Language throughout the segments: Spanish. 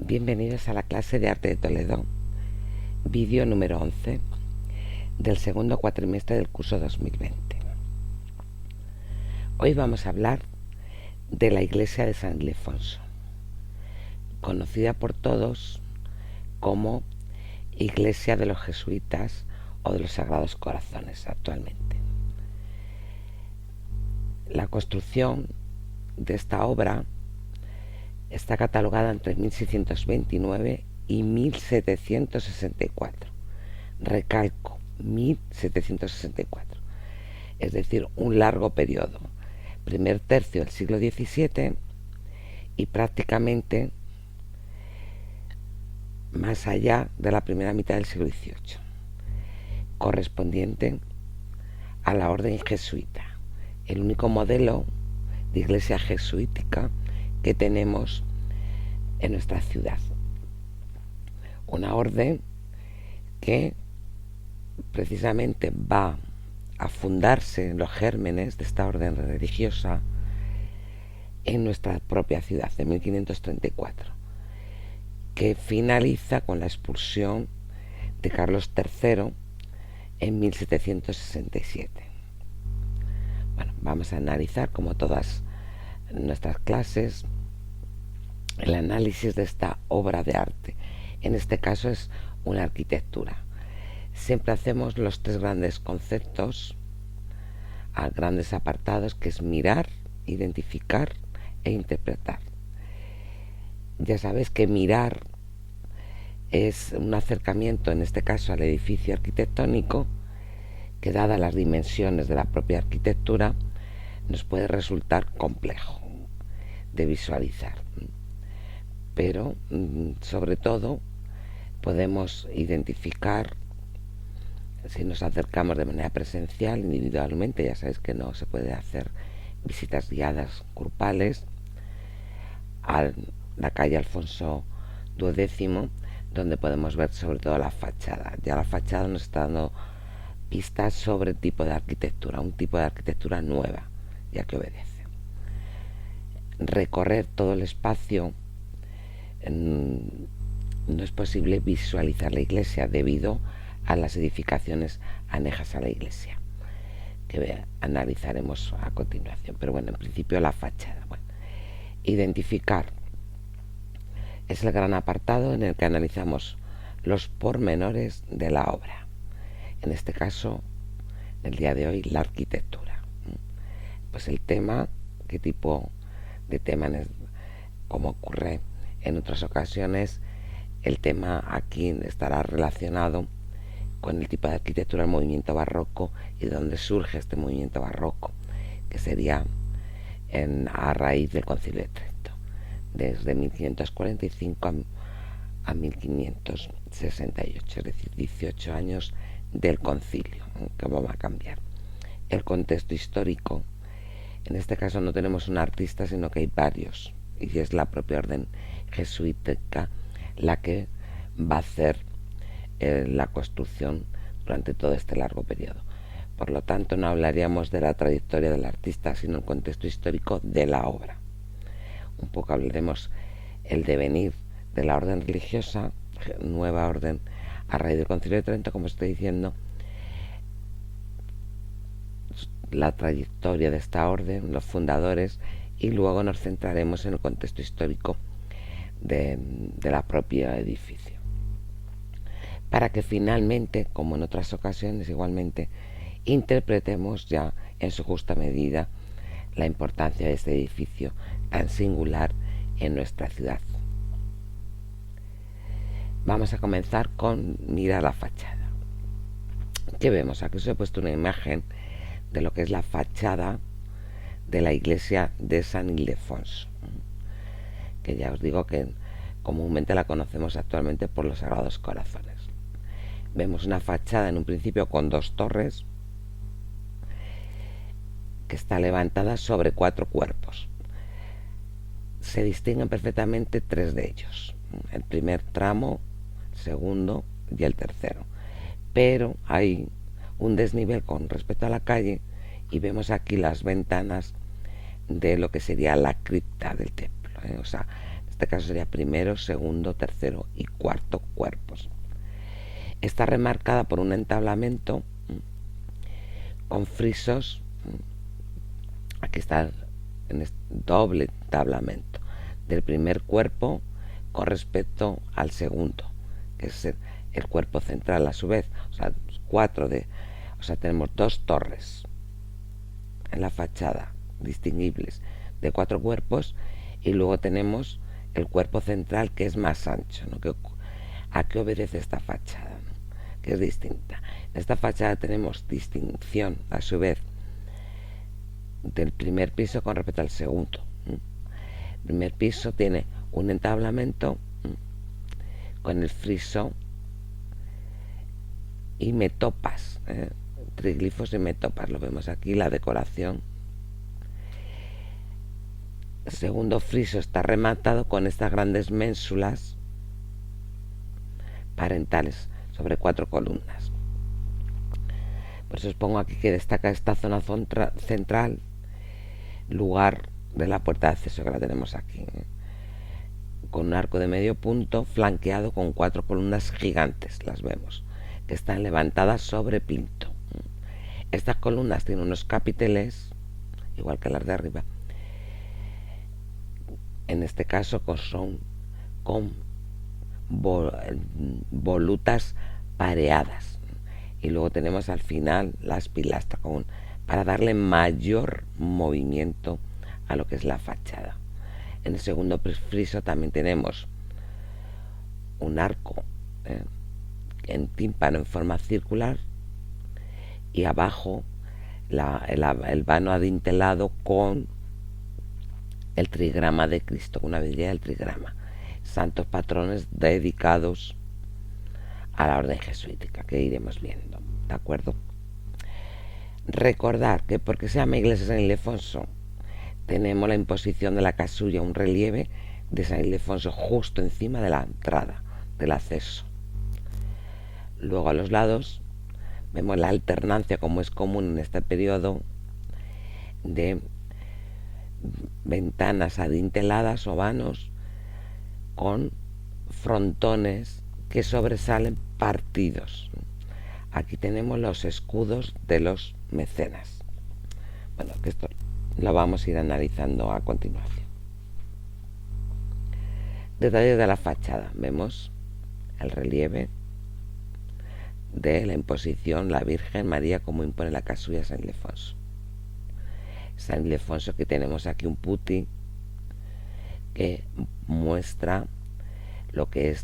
Bienvenidos a la clase de Arte de Toledo, vídeo número 11 del segundo cuatrimestre del curso 2020. Hoy vamos a hablar de la iglesia de San Ildefonso, conocida por todos como iglesia de los jesuitas o de los Sagrados Corazones actualmente. La construcción de esta obra está catalogada entre 1629 y 1764. Recalco, 1764. Es decir, un largo periodo. Primer tercio del siglo XVII y prácticamente más allá de la primera mitad del siglo XVIII, correspondiente a la orden jesuita, el único modelo de iglesia jesuítica que tenemos en nuestra ciudad. Una orden que precisamente va a fundarse en los gérmenes de esta orden religiosa en nuestra propia ciudad de 1534, que finaliza con la expulsión de Carlos III en 1767. Bueno, vamos a analizar, como todas nuestras clases, el análisis de esta obra de arte. En este caso es una arquitectura. Siempre hacemos los tres grandes conceptos a grandes apartados, que es mirar, identificar e interpretar. Ya sabes que mirar es un acercamiento, en este caso al edificio arquitectónico, que dadas las dimensiones de la propia arquitectura nos puede resultar complejo de visualizar, pero sobre todo podemos identificar, si nos acercamos de manera presencial, individualmente. Ya sabéis que no se puede hacer visitas guiadas grupales, a la calle Alfonso XII, donde podemos ver sobre todo la fachada. Ya la fachada nos está dando pistas sobre el tipo de arquitectura, un tipo de arquitectura nueva, ya que obedece. Recorrer todo el espacio, no es posible visualizar la iglesia debido a las edificaciones anejas a la iglesia, que analizaremos a continuación. Pero bueno, en principio la fachada. Bueno, identificar es el gran apartado en el que analizamos los pormenores de la obra. En este caso, el día de hoy, la arquitectura. Pues el tema, qué tipo de tema, como ocurre en otras ocasiones, el tema aquí estará relacionado con el tipo de arquitectura del movimiento barroco y de dónde surge este movimiento barroco, que sería a raíz del Concilio de Trento, desde 1545 a 1568, es decir, 18 años del concilio, que vamos a cambiar. El contexto histórico, en este caso no tenemos un artista, sino que hay varios, y es la propia orden jesuítica la que va a hacer la construcción durante todo este largo periodo. Por lo tanto, no hablaríamos de la trayectoria del artista, sino el contexto histórico de la obra. Un poco hablaremos el devenir de la orden religiosa, nueva orden a raíz del Concilio de Trento, como estoy diciendo, la trayectoria de esta orden, los fundadores, y luego nos centraremos en el contexto histórico de la propia edificio, para que finalmente, como en otras ocasiones igualmente, interpretemos ya en su justa medida la importancia de este edificio tan singular en nuestra ciudad. Vamos a comenzar con mirar la fachada. ¿Qué vemos? Aquí os he puesto una imagen de lo que es la fachada de la iglesia de San Ildefonso, que ya os digo que comúnmente la conocemos actualmente por los Sagrados Corazones. Vemos una fachada en un principio con dos torres que está levantada sobre cuatro cuerpos. Se distinguen perfectamente tres de ellos: el primer tramo, el segundo y el tercero. Pero hay un desnivel con respecto a la calle y vemos aquí las ventanas de lo que sería la cripta del templo, O sea, este caso sería primero, segundo, tercero y cuarto cuerpos. Está remarcada por un entablamento con frisos. Aquí está en este doble entablamento del primer cuerpo con respecto al segundo, que es el cuerpo central a su vez. O sea, tenemos dos torres en la fachada distinguibles de 4 cuerpos, y luego tenemos el cuerpo central, que es más ancho, ¿no? ¿A qué obedece esta fachada, ¿no? Que es distinta. En esta fachada tenemos distinción a su vez del primer piso con respecto al segundo. El primer piso tiene un entablamento con el friso y metopas, triglifos y metopas, lo vemos aquí, la decoración. El segundo friso está rematado con estas grandes ménsulas parentales sobre 4 columnas. Por eso os pongo aquí que destaca esta zona central, lugar de la puerta de acceso, que la tenemos aquí, con un arco de medio punto flanqueado con 4 columnas gigantes, las vemos, que están levantadas sobre plinto. Estas columnas tienen unos capiteles, igual que las de arriba. En este caso son con volutas pareadas, y luego tenemos al final las pilastras para darle mayor movimiento a lo que es la fachada. En el segundo friso también tenemos un arco en tímpano en forma circular, y abajo el vano adintelado con el trigrama de Cristo, una vidriera del trigrama, santos patrones dedicados a la orden jesuítica, que iremos viendo, ¿de acuerdo? Recordar que porque se llama Iglesia San Ildefonso, tenemos la imposición de la casulla, un relieve de San Ildefonso justo encima de la entrada, del acceso. Luego a los lados vemos la alternancia, como es común en este periodo, de ventanas adinteladas o vanos con frontones que sobresalen partidos. Aquí tenemos los escudos de los mecenas. Bueno, que esto lo vamos a ir analizando a continuación. Detalles de la fachada. Vemos el relieve de la imposición, la Virgen María, como impone la casulla San Ildefonso. San Ildefonso, que tenemos aquí un putti que muestra lo que es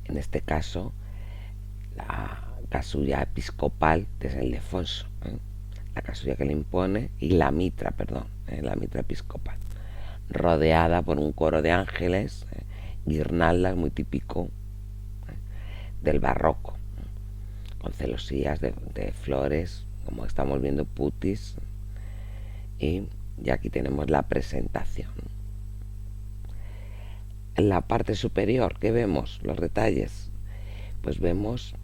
en este caso, la casulla episcopal de San Ildefonso, la casulla que le impone, y la mitra episcopal, rodeada por un coro de ángeles, guirnaldas, muy típico del barroco, con celosías de flores, como estamos viendo, putis, y aquí tenemos la presentación. En la parte superior, ¿qué vemos? Los detalles. Pues vemos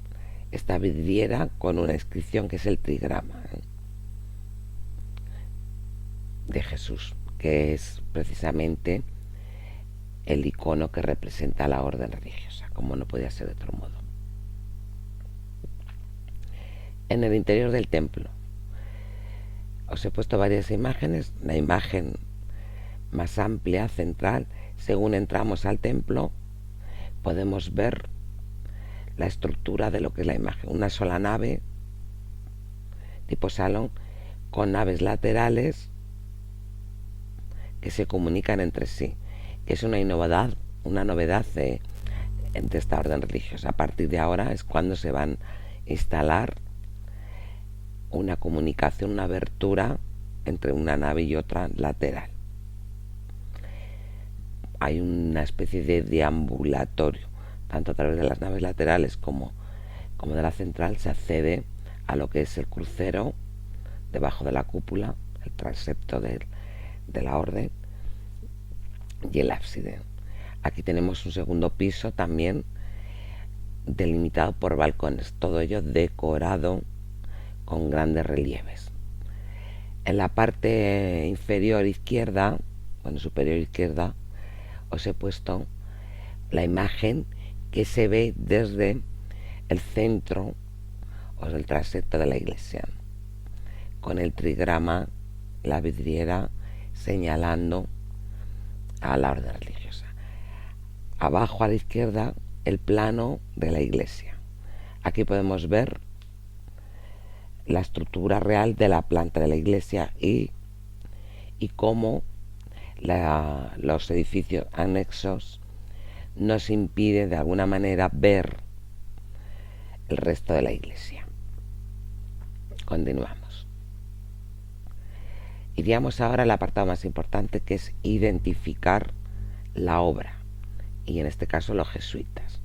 esta vidriera con una inscripción que es el trigrama de Jesús, que es precisamente el icono que representa la orden religiosa, como no podía ser de otro modo. En el interior del templo os he puesto varias imágenes. La imagen más amplia, central, según entramos al templo, podemos ver la estructura de lo que es la imagen. Una sola nave, tipo salón, con naves laterales que se comunican entre sí, que es una novedad de esta orden religiosa. A partir de ahora es cuando se van a instalar una comunicación, una abertura entre una nave y otra lateral. Hay una especie de deambulatorio, tanto a través de las naves laterales como de la central. Se accede a lo que es el crucero debajo de la cúpula, el transepto de la orden, y el ábside. Aquí tenemos un segundo piso también delimitado por balcones, todo ello decorado con grandes relieves. En la parte inferior izquierda bueno, superior izquierda, os he puesto la imagen que se ve desde el centro o el transepto de la iglesia, con el trigrama, la vidriera, señalando a la orden religiosa. Abajo a la izquierda, el plano de la iglesia. Aquí podemos ver la estructura real de la planta de la iglesia y cómo los edificios anexos nos impiden de alguna manera ver el resto de la iglesia. Continuamos. Iríamos ahora al apartado más importante, que es identificar la obra, y en este caso los jesuitas.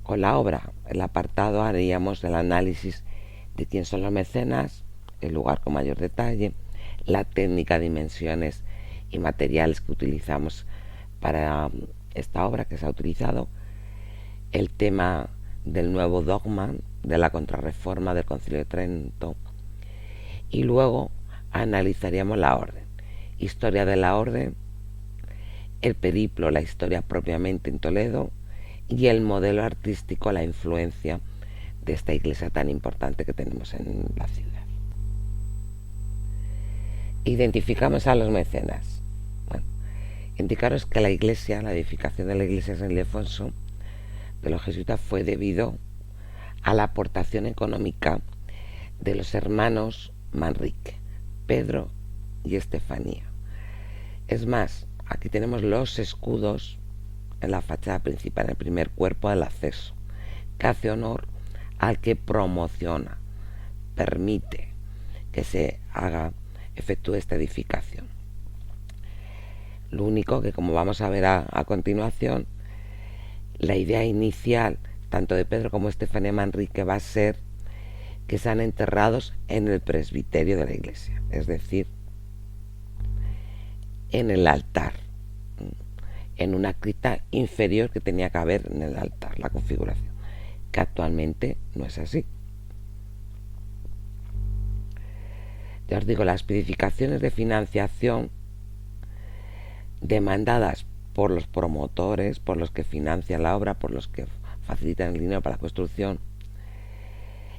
Con la obra, el apartado, haríamos el análisis de quién son los mecenas, el lugar con mayor detalle, la técnica, dimensiones y materiales que utilizamos para esta obra que se ha utilizado, el tema del nuevo dogma, de la contrarreforma del Concilio de Trento, y luego analizaríamos la orden, historia de la orden, el periplo, la historia propiamente en Toledo, y el modelo artístico, la influencia de esta iglesia tan importante que tenemos en la ciudad. Identificamos a los mecenas. Bueno, indicaros que la iglesia, la edificación de la iglesia de San Ildefonso de los jesuitas fue debido a la aportación económica de los hermanos Manrique, Pedro y Estefanía. Es más, aquí tenemos los escudos en la fachada principal, en el primer cuerpo del acceso, que hace honor al que promociona, permite que se efectúe esta edificación. Lo único que, como vamos a ver a continuación, la idea inicial tanto de Pedro como Estefanía Manrique va a ser que sean enterrados en el presbiterio de la iglesia, es decir, en el altar, en una cripta inferior que tenía que haber en el altar, la configuración, que actualmente no es así. Ya os digo, las especificaciones de financiación demandadas por los promotores, por los que financian la obra, por los que facilitan el dinero para la construcción,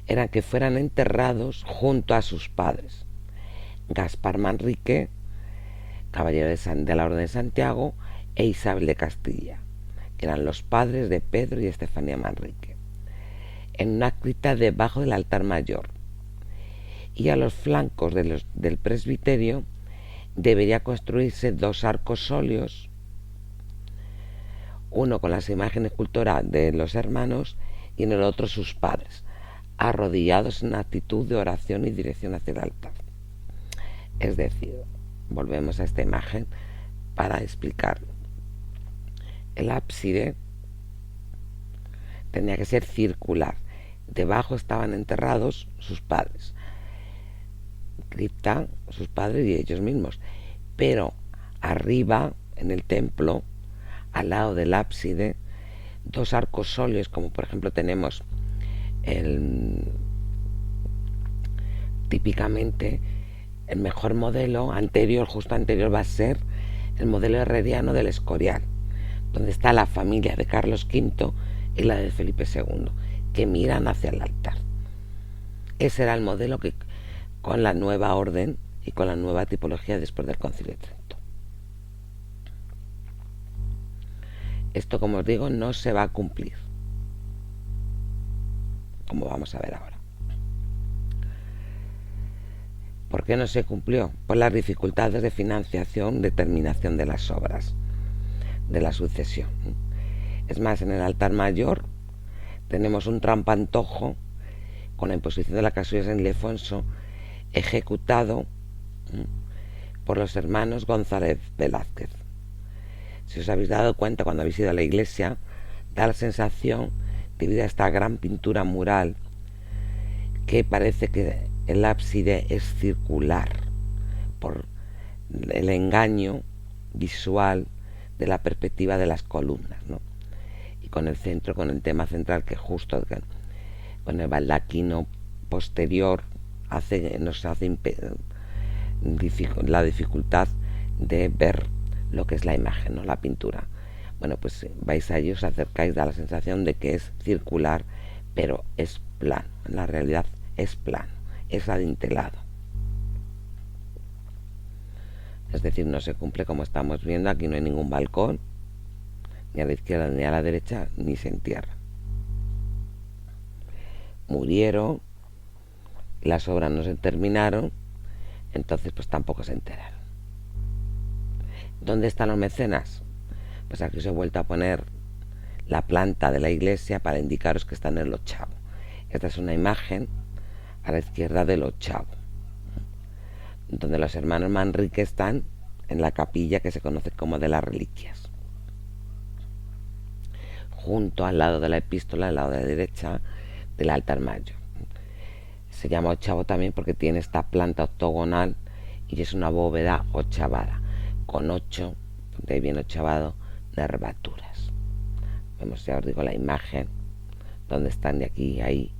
eran que fueran enterrados junto a sus padres, Gaspar Manrique, caballero de la Orden de Santiago, e Isabel de Castilla, que eran los padres de Pedro y Estefanía Manrique, en una cripta debajo del altar mayor. Y a los flancos del presbiterio debería construirse 2 arcos sóleos, uno con las imágenes escultoras de los hermanos y en el otro sus padres, arrodillados en actitud de oración y dirección hacia el altar. Es decir, volvemos a esta imagen para explicarlo. El ábside tenía que ser circular. Debajo estaban enterrados sus padres, cripta, sus padres y ellos mismos, pero arriba, en el templo, al lado del ábside, 2 arcos sóleos, como por ejemplo tenemos típicamente el mejor modelo anterior, justo anterior, va a ser el modelo herreriano del Escorial, donde está la familia de Carlos V y la de Felipe II, que miran hacia el altar. Ese era el modelo que, con la nueva orden y con la nueva tipología después del Concilio de Trento. Esto, como os digo, no se va a cumplir, como vamos a ver ahora. ¿Por qué no se cumplió? Por las dificultades de financiación, de terminación de las obras, de la sucesión. Es más, en el altar mayor tenemos un trampantojo con la imposición de la casulla de San Ildefonso, ejecutado por los hermanos González Velázquez. Si os habéis dado cuenta cuando habéis ido a la iglesia, da la sensación, debido a esta gran pintura mural, que parece que el ábside es circular por el engaño visual de la perspectiva de las columnas, ¿no? Y con el centro, con el tema central, que justo con el baldaquino posterior nos hace la dificultad de ver lo que es la imagen, ¿no? La pintura. Bueno, pues vais allí, os acercáis, da la sensación de que es circular, pero es plano. En la realidad es plano, es adintelado. Es decir, no se cumple como estamos viendo. Aquí no hay ningún balcón, ni a la izquierda ni a la derecha, ni se entierra. Murieron, las obras no se terminaron, entonces pues tampoco se enteraron. ¿Dónde están los mecenas? Pues aquí os he vuelto a poner la planta de la iglesia para indicaros que están en el ochavo. Esta es una imagen a la izquierda del ochavo, donde los hermanos Manrique están en la capilla que se conoce como de las reliquias. Junto al lado de la epístola, al lado de la derecha, del altar mayor. Se llama ochavo también porque tiene esta planta octogonal y es una bóveda ochavada, con 8, de ahí viene ochavado, nervaturas. Vemos, ya os digo, la imagen donde están de aquí y ahí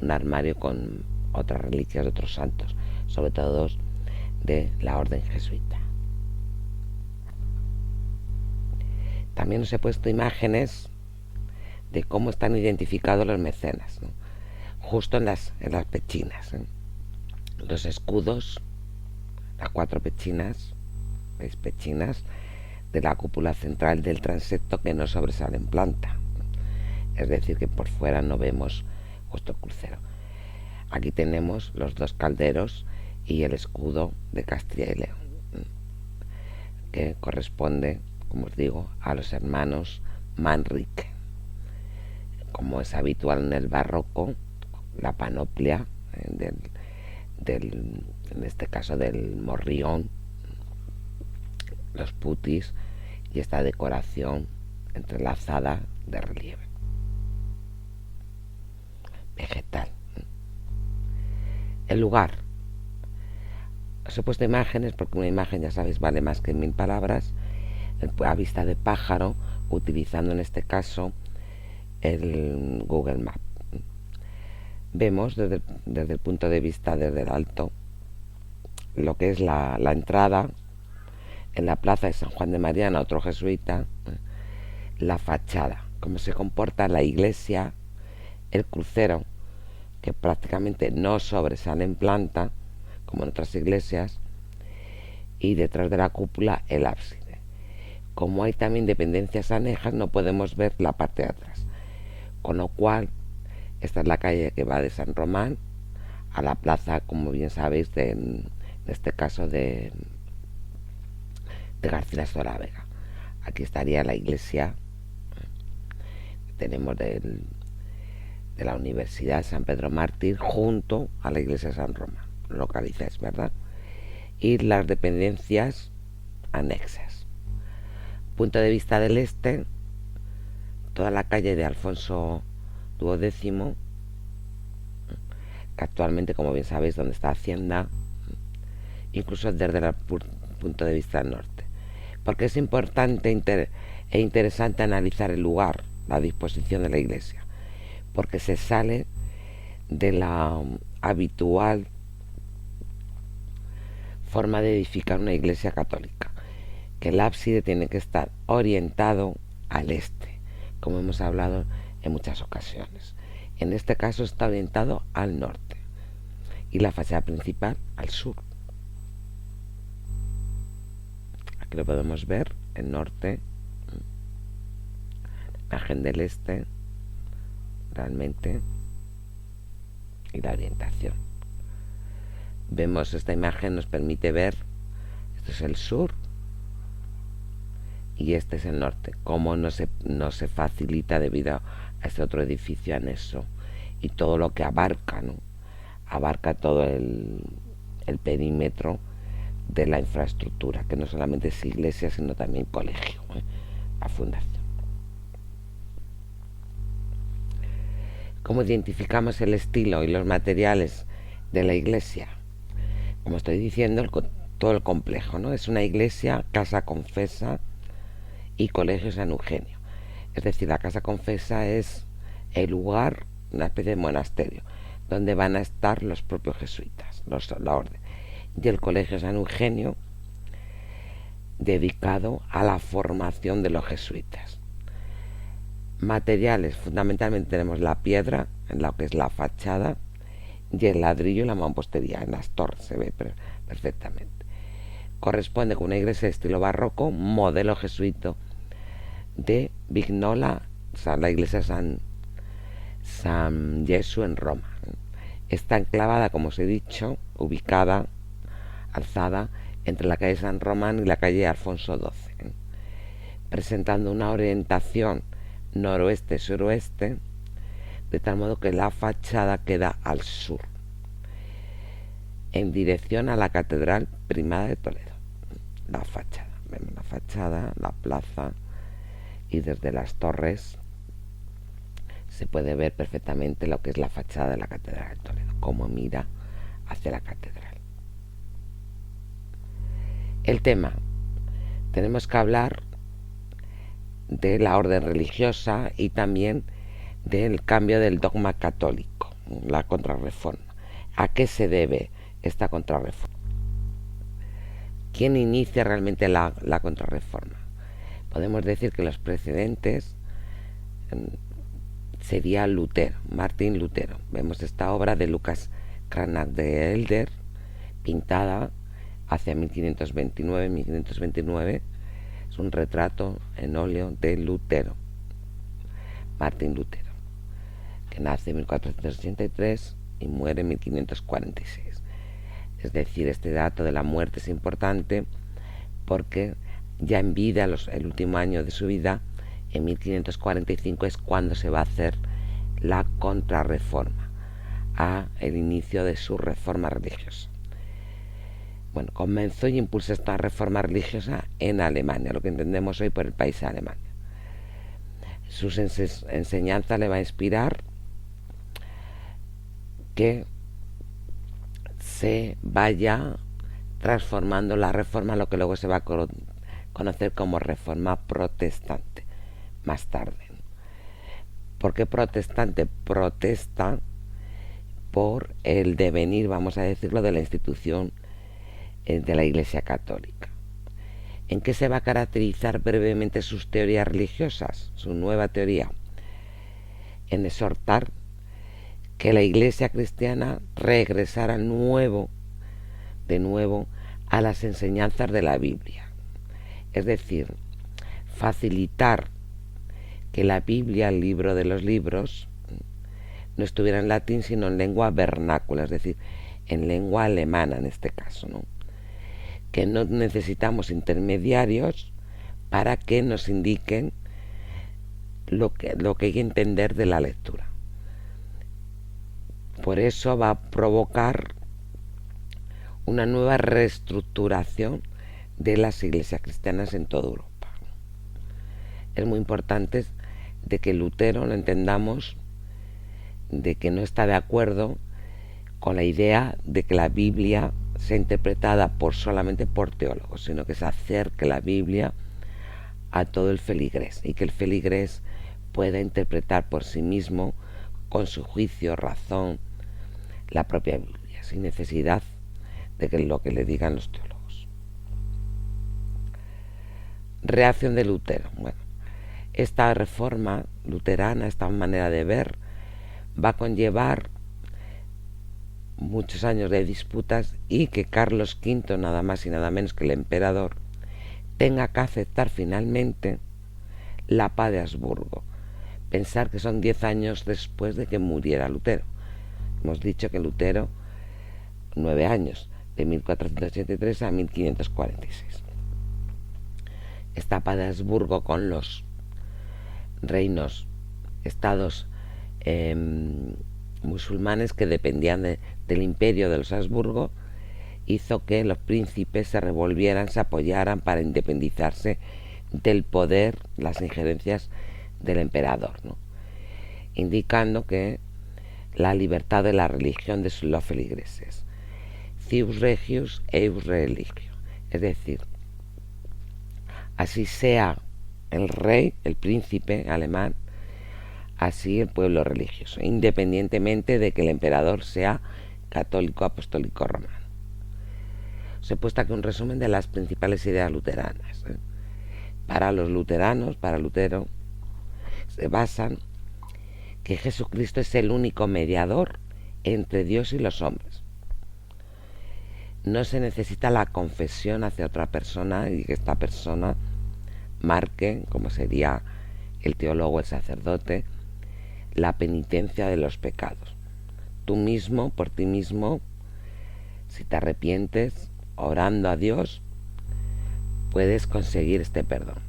un armario con otras reliquias de otros santos, sobre todo de la orden jesuita. También os he puesto imágenes de cómo están identificados los mecenas, ¿no? Justo en las pechinas, ¿eh? Los escudos, las 4 pechinas, ¿veis? Pechinas de la cúpula central del transepto que no sobresale en planta, es decir, que por fuera no vemos justo el crucero. Aquí tenemos los 2 calderos y el escudo de Castilla y León, que corresponde, como os digo, a los hermanos Manrique. Como es habitual en el barroco, la panoplia en este caso del morrión, los putis y esta decoración entrelazada de relieve vegetal. El lugar. Os he puesto imágenes porque una imagen, ya sabéis, vale más que 1000 palabras. A vista de pájaro, utilizando en este caso el Google Maps. Vemos desde el punto de vista desde el alto lo que es la entrada en la plaza de San Juan de Mariana, otro jesuita, la fachada, cómo se comporta la iglesia, el crucero, que prácticamente no sobresale en planta, como en otras iglesias, y detrás de la cúpula el ábside. Como hay también dependencias anejas, no podemos ver la parte de atrás, con lo cual esta es la calle que va de San Román a la plaza, como bien sabéis, en este caso de Garcilaso de la Vega. Aquí estaría la iglesia, tenemos de la Universidad de San Pedro Mártir junto a la iglesia de San Román, lo localizáis, ¿verdad? Y las dependencias anexas. Punto de vista del este, toda la calle de Alfonso XII, que actualmente, como bien sabéis, donde está Hacienda, incluso desde el punto de vista del norte. Porque es importante e interesante analizar el lugar, la disposición de la iglesia, porque se sale de la habitual forma de edificar una iglesia católica, que el ábside tiene que estar orientado al este, como hemos hablado en muchas ocasiones. En este caso está orientado al norte y la fachada principal al sur. Aquí lo podemos ver, el norte, la imagen del este, realmente, y la orientación. Vemos esta imagen, nos permite ver, esto es el sur y este es el norte, cómo no se facilita debido a este otro edificio anexo y todo lo que abarca, ¿no? Abarca todo el perímetro de la infraestructura, que no solamente es iglesia, sino también colegio, la fundación. ¿Cómo identificamos el estilo y los materiales de la iglesia? Como estoy diciendo, todo el complejo, ¿no? Es una iglesia, casa confesa y colegio San Eugenio. Es decir, la casa confesa es el lugar, una especie de monasterio, donde van a estar los propios jesuitas, la orden. Y el colegio San Eugenio dedicado a la formación de los jesuitas. Materiales, fundamentalmente tenemos la piedra, en lo que es la fachada, y el ladrillo y la mampostería. En las torres se ve perfectamente. Corresponde con una iglesia de estilo barroco, modelo jesuita de Vignola, o sea, la iglesia San Jesús en Roma. Está enclavada, como os he dicho, ubicada, alzada, entre la calle San Román y la calle Alfonso XII, presentando una orientación noroeste-suroeste, de tal modo que la fachada queda al sur, en dirección a la Catedral Primada de Toledo. La fachada, vemos la fachada, la plaza, y desde las torres se puede ver perfectamente lo que es la fachada de la Catedral de Toledo, cómo mira hacia la catedral. El tema, tenemos que hablar de la orden religiosa y también del cambio del dogma católico, la contrarreforma. ¿A qué se debe esta contrarreforma? ¿Quién inicia realmente la contrarreforma? Podemos decir que los precedentes sería Lutero, Martín Lutero. Vemos esta obra de Lucas Cranach de Elder, pintada hacia 1529. Es un retrato en óleo de Lutero, Martín Lutero, que nace en 1483 y muere en 1546. Es decir, este dato de la muerte es importante porque ya en vida, el último año de su vida, en 1545 es cuando se va a hacer la contrarreforma, el inicio de su reforma religiosa. Bueno, comenzó y impulsó esta reforma religiosa en Alemania, lo que entendemos hoy por el país de Alemania. Sus enseñanzas le va a inspirar que se vaya transformando la reforma, lo que luego se va a conocer como reforma protestante más tarde. ¿Por qué protestante? Protesta por el devenir, vamos a decirlo, de la institución de la Iglesia Católica. ¿En qué se va a caracterizar brevemente sus teorías religiosas? Su nueva teoría, en exhortar que la Iglesia cristiana regresara de nuevo a las enseñanzas de la Biblia. Es decir, facilitar que la Biblia, el libro de los libros, no estuviera en latín, sino en lengua vernácula, es decir, en lengua alemana en este caso, ¿no? Que no necesitamos intermediarios para que nos indiquen lo que hay que entender de la lectura. Por eso va a provocar una nueva reestructuración de las iglesias cristianas en toda Europa. Es muy importante de que Lutero lo entendamos, de que no está de acuerdo con la idea de que la Biblia sea interpretada solamente por teólogos, sino que se acerque la Biblia a todo el feligrés y que el feligrés pueda interpretar por sí mismo, con su juicio, razón, la propia Biblia, sin necesidad de que lo que le digan los teólogos. Reacción de Lutero. Bueno, esta reforma luterana, esta manera de ver, va a conllevar muchos años de disputas y que Carlos V, nada más y nada menos que el emperador, tenga que aceptar finalmente la paz de Habsburgo. Pensar que son 10 años después de que muriera Lutero. Hemos dicho que Lutero, 9 años, de 1483 a 1546. Esta paz de Habsburgo con los reinos, estados musulmanes que dependían del imperio de los Habsburgo, hizo que los príncipes se revolvieran, se apoyaran para independizarse del poder, las injerencias del emperador, ¿no? Indicando que la libertad de la religión de los feligreses, cius regius eius religio, es decir, así sea el rey, el príncipe alemán, así el pueblo religioso, independientemente de que el emperador sea católico apostólico romano. os he puesto aquí un resumen de las principales ideas luteranas. Para los luteranos, para Lutero, se basan que Jesucristo es el único mediador entre Dios y los hombres. No se necesita la confesión hacia otra persona y que esta persona marque, como sería el teólogo, el sacerdote, la penitencia de los pecados. Tú mismo, por ti mismo, si te arrepientes, orando a Dios, puedes conseguir este perdón.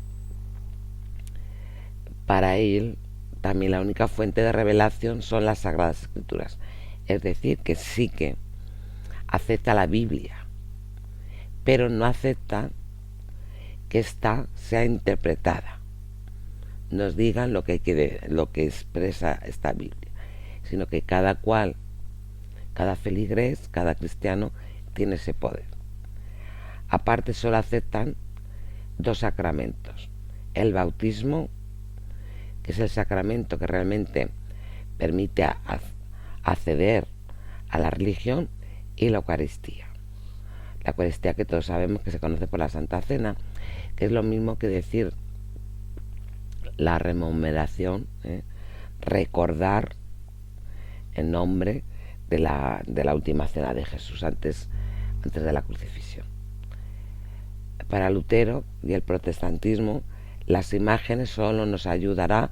Para él, también la única fuente de revelación son las Sagradas Escrituras. Es decir, que sí que acepta la Biblia, pero no acepta que ésta sea interpretada, nos digan lo que expresa esta Biblia, sino que cada cual, cada feligrés, cada cristiano tiene ese poder. Aparte, solo aceptan 2 sacramentos: el bautismo, que es el sacramento que realmente permite acceder a la religión, y la Eucaristía. La Eucaristía, que todos sabemos que se conoce por la Santa Cena, que es lo mismo que decir la rememoración, recordar en nombre de la última cena de Jesús antes de la crucifixión. Para Lutero y el protestantismo, las imágenes solo nos ayudará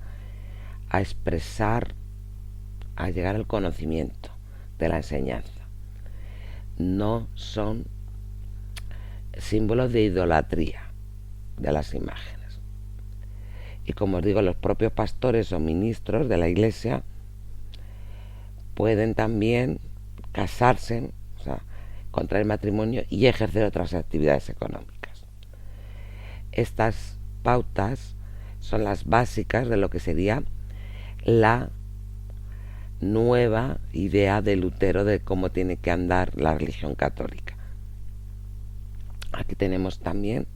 a expresar, a llegar al conocimiento de la enseñanza. No son símbolos de idolatría de las imágenes. Y como os digo, los propios pastores o ministros de la Iglesia pueden también casarse, o sea, contraer matrimonio y ejercer otras actividades económicas. Estas pautas son las básicas de lo que sería la nueva idea de Lutero de cómo tiene que andar la religión católica. Aquí tenemos también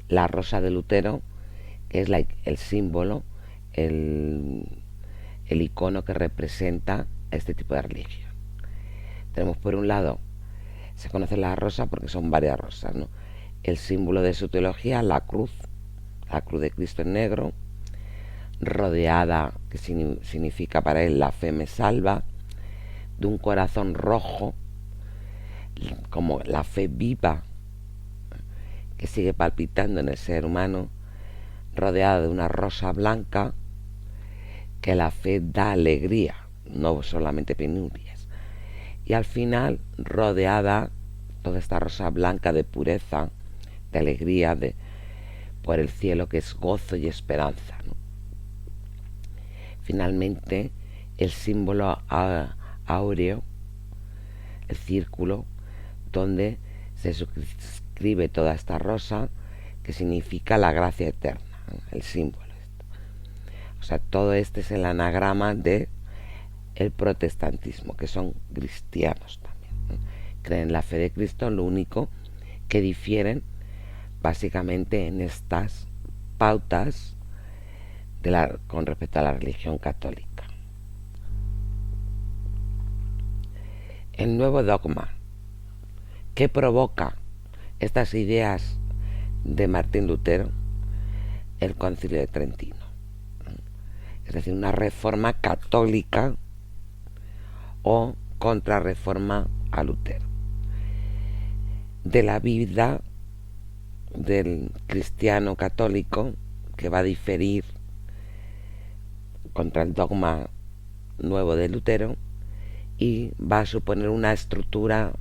la rosa de Lutero, que es el símbolo, el icono que representa este tipo de religión. Tenemos por un lado, se conoce la rosa porque son varias rosas, ¿no? El símbolo de su teología, la cruz de Cristo en negro, rodeada, que significa para él la fe me salva, de un corazón rojo, como la fe viva que sigue palpitando en el ser humano, rodeada de una rosa blanca, que la fe da alegría, no solamente penurias. Y al final, rodeada toda esta rosa blanca de pureza, de alegría, por el cielo, que es gozo y esperanza, ¿no? Finalmente, el símbolo áureo, el círculo, donde se suscribe toda esta rosa, que significa la gracia eterna, ¿no? El símbolo. O sea, todo este es el anagrama de el protestantismo, que son cristianos también, ¿no? Creen en la fe de Cristo, lo único que difieren básicamente en estas pautas con respecto a la religión católica. El nuevo dogma, ¿qué provoca estas ideas de Martín Lutero? El Concilio de Trentino, es decir, una reforma católica o contrarreforma a Lutero. De la vida del cristiano católico, que va a diferir contra el dogma nuevo de Lutero, y va a suponer una estructura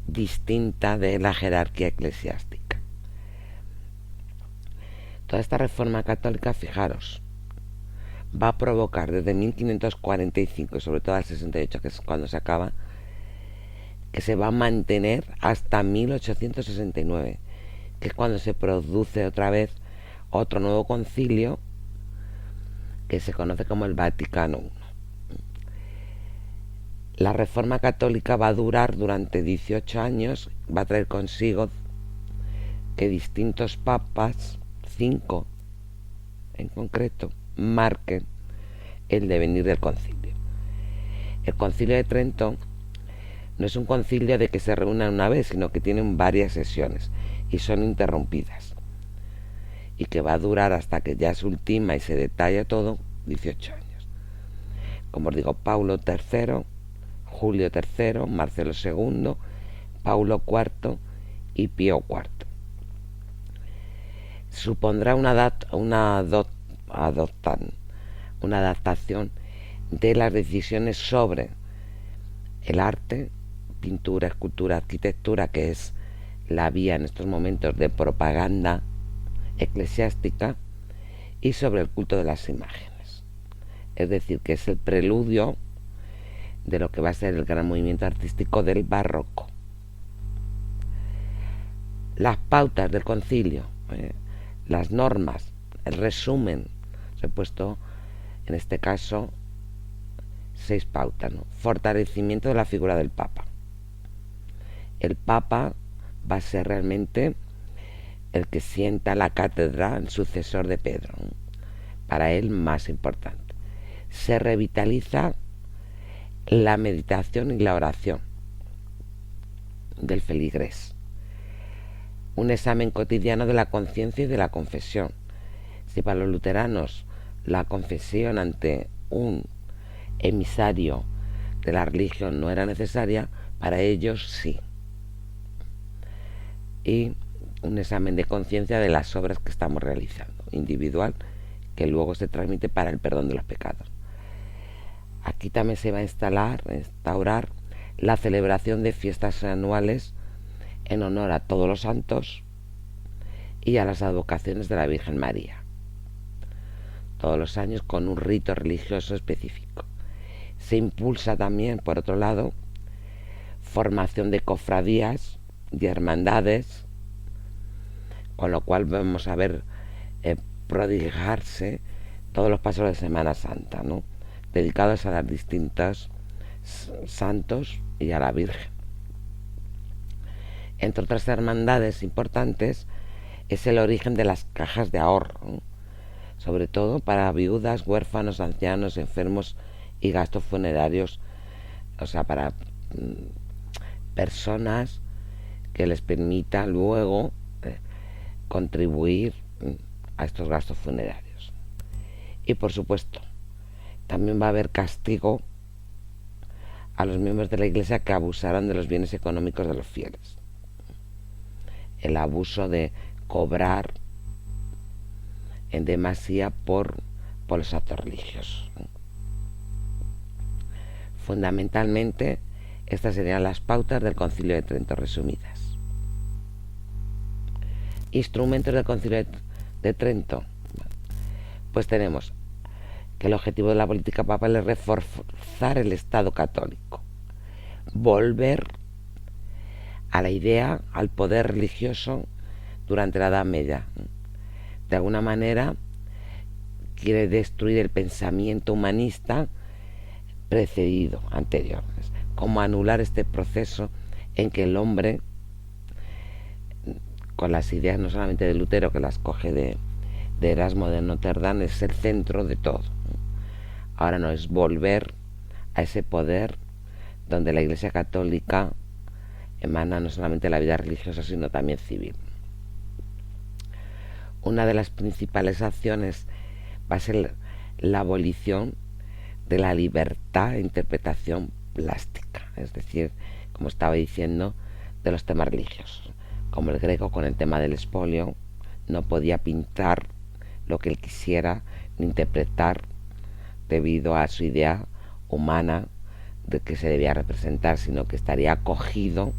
distinta de la jerarquía eclesiástica. Toda esta reforma católica, fijaros, va a provocar desde 1545 y sobre todo al 68, que es cuando se acaba, que se va a mantener hasta 1869, que es cuando se produce otra vez otro nuevo concilio, que se conoce como el Vaticano I. La reforma católica va a durar durante 18 años, va a traer consigo que distintos papas, 5 en concreto, marquen el devenir del concilio. El Concilio de Trento no es un concilio de que se reúnan una vez, sino que tienen varias sesiones y son interrumpidas, y que va a durar hasta que ya se ultima y se detalla todo 18 años. Como os digo, Paulo III, Julio III, Marcelo II, Paulo IV y Pío IV. Supondrá una adaptación de las decisiones sobre el arte, pintura, escultura, arquitectura, que es la vía en estos momentos de propaganda eclesiástica, y sobre el culto de las imágenes. Es decir, que es el preludio de lo que va a ser el gran movimiento artístico del barroco. Las pautas del concilio, las normas, el resumen, os he puesto en este caso 6 pautas, ¿no? Fortalecimiento de la figura del Papa. El Papa va a ser realmente el que sienta la cátedra, el sucesor de Pedro, ¿no? Para él más importante. Se revitaliza la meditación y la oración del feligrés. Un examen cotidiano de la conciencia y de la confesión. Si para los luteranos la confesión ante un emisario de la religión no era necesaria, para ellos sí. Y un examen de conciencia de las obras que estamos realizando, individual, que luego se transmite para el perdón de los pecados. Aquí también se va a instaurar la celebración de fiestas anuales en honor a todos los santos y a las advocaciones de la Virgen María, todos los años con un rito religioso específico. Se impulsa también, por otro lado, formación de cofradías y hermandades, con lo cual vamos a ver prodigarse todos los pasos de Semana Santa, ¿no?, dedicados a las distintas santos y a la Virgen. Entre otras hermandades importantes es el origen de las cajas de ahorro, ¿no?, sobre todo para viudas, huérfanos, ancianos, enfermos y gastos funerarios, o sea, para personas que les permita luego contribuir a estos gastos funerarios. Y por supuesto, también va a haber castigo a los miembros de la Iglesia que abusaran de los bienes económicos de los fieles. El abuso de cobrar en demasía por los actos religiosos. Fundamentalmente, estas serían las pautas del Concilio de Trento resumidas. Instrumentos del Concilio de Trento. Pues tenemos que el objetivo de la política papal es reforzar el Estado católico, volver a la idea, al poder religioso durante la Edad Media. De alguna manera quiere destruir el pensamiento humanista precedido, anterior, como anular este proceso en que el hombre, con las ideas no solamente de Lutero, que las coge de Erasmo de Notre Dame, es el centro de todo. Ahora no, es volver a ese poder donde la Iglesia Católica emana no solamente la vida religiosa, sino también civil. Una de las principales acciones va a ser la abolición de la libertad de interpretación plástica, es decir, como estaba diciendo, de los temas religiosos. Como el Greco con el tema del expolio no podía pintar lo que él quisiera ni interpretar debido a su idea humana de que se debía representar, sino que estaría acogido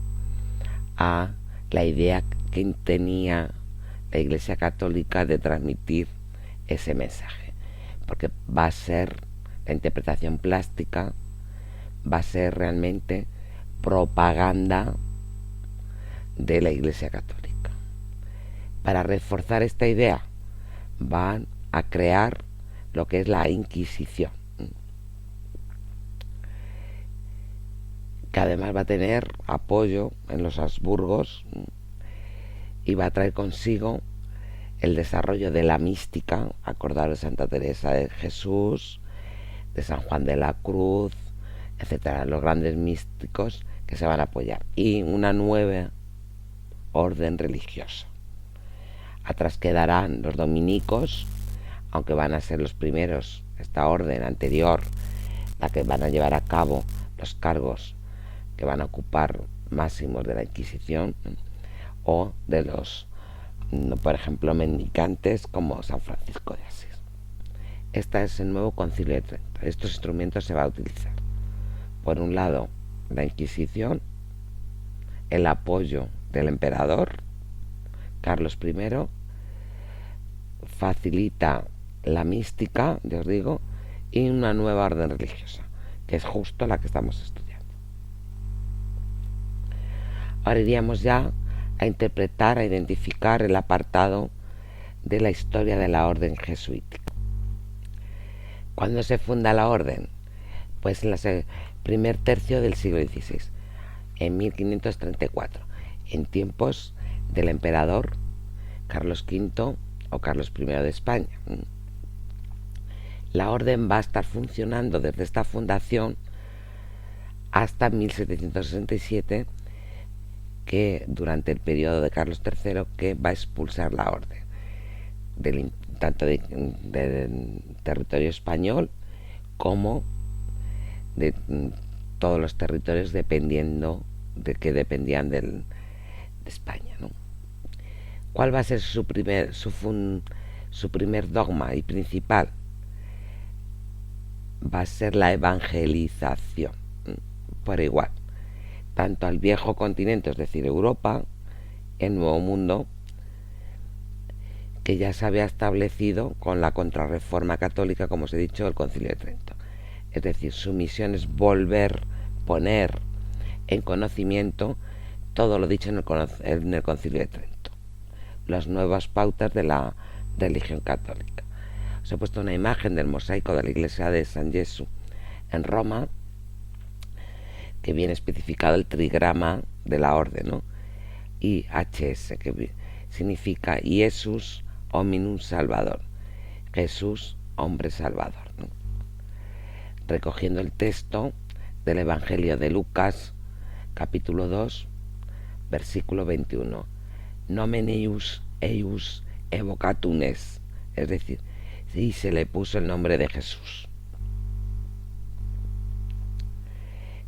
a la idea que tenía la Iglesia Católica de transmitir ese mensaje, porque va a ser la interpretación plástica, va a ser realmente propaganda de la Iglesia Católica. Para reforzar esta idea van a crear lo que es la Inquisición, que además va a tener apoyo en los Habsburgos y va a traer consigo el desarrollo de la mística. Acordaros de Santa Teresa de Jesús, de San Juan de la Cruz, etcétera, los grandes místicos que se van a apoyar, y una nueva orden religiosa. Atrás quedarán los dominicos, aunque van a ser los primeros, esta orden anterior, la que van a llevar a cabo los cargos que van a ocupar máximos de la Inquisición, o de los, por ejemplo, mendicantes como San Francisco de Asís. Este es el nuevo Concilio de Trento. Estos instrumentos se va a utilizar. Por un lado, la Inquisición, el apoyo del emperador Carlos I, facilita la mística, ya os digo, y una nueva orden religiosa, que es justo la que estamos estudiando. Ahora iríamos ya a interpretar, a identificar el apartado de la historia de la orden jesuítica. ¿Cuándo se funda la orden? Pues en el primer tercio del siglo XVI, en 1534, en tiempos del emperador Carlos V o Carlos I de España. La orden va a estar funcionando desde esta fundación hasta 1767, que durante el periodo de Carlos III, que va a expulsar la orden tanto del territorio español como de todos los territorios que dependían de España, ¿no? ¿Cuál va a ser su primer dogma y principal? Va a ser la evangelización, por igual, tanto al viejo continente, es decir, Europa, el Nuevo Mundo, que ya se había establecido con la contrarreforma católica, como os he dicho, el Concilio de Trento. Es decir, su misión es poner en conocimiento todo lo dicho en el Concilio de Trento, las nuevas pautas de la religión católica. Os he puesto una imagen del mosaico de la iglesia de San Jesús en Roma, que viene especificado el trigrama de la orden, ¿no? IHS, que significa Jesús Hominum Salvador, Jesús, hombre salvador, ¿no? Recogiendo el texto del Evangelio de Lucas, capítulo 2, versículo 21. Nomen eius evocatunes, es decir, y se le puso el nombre de Jesús.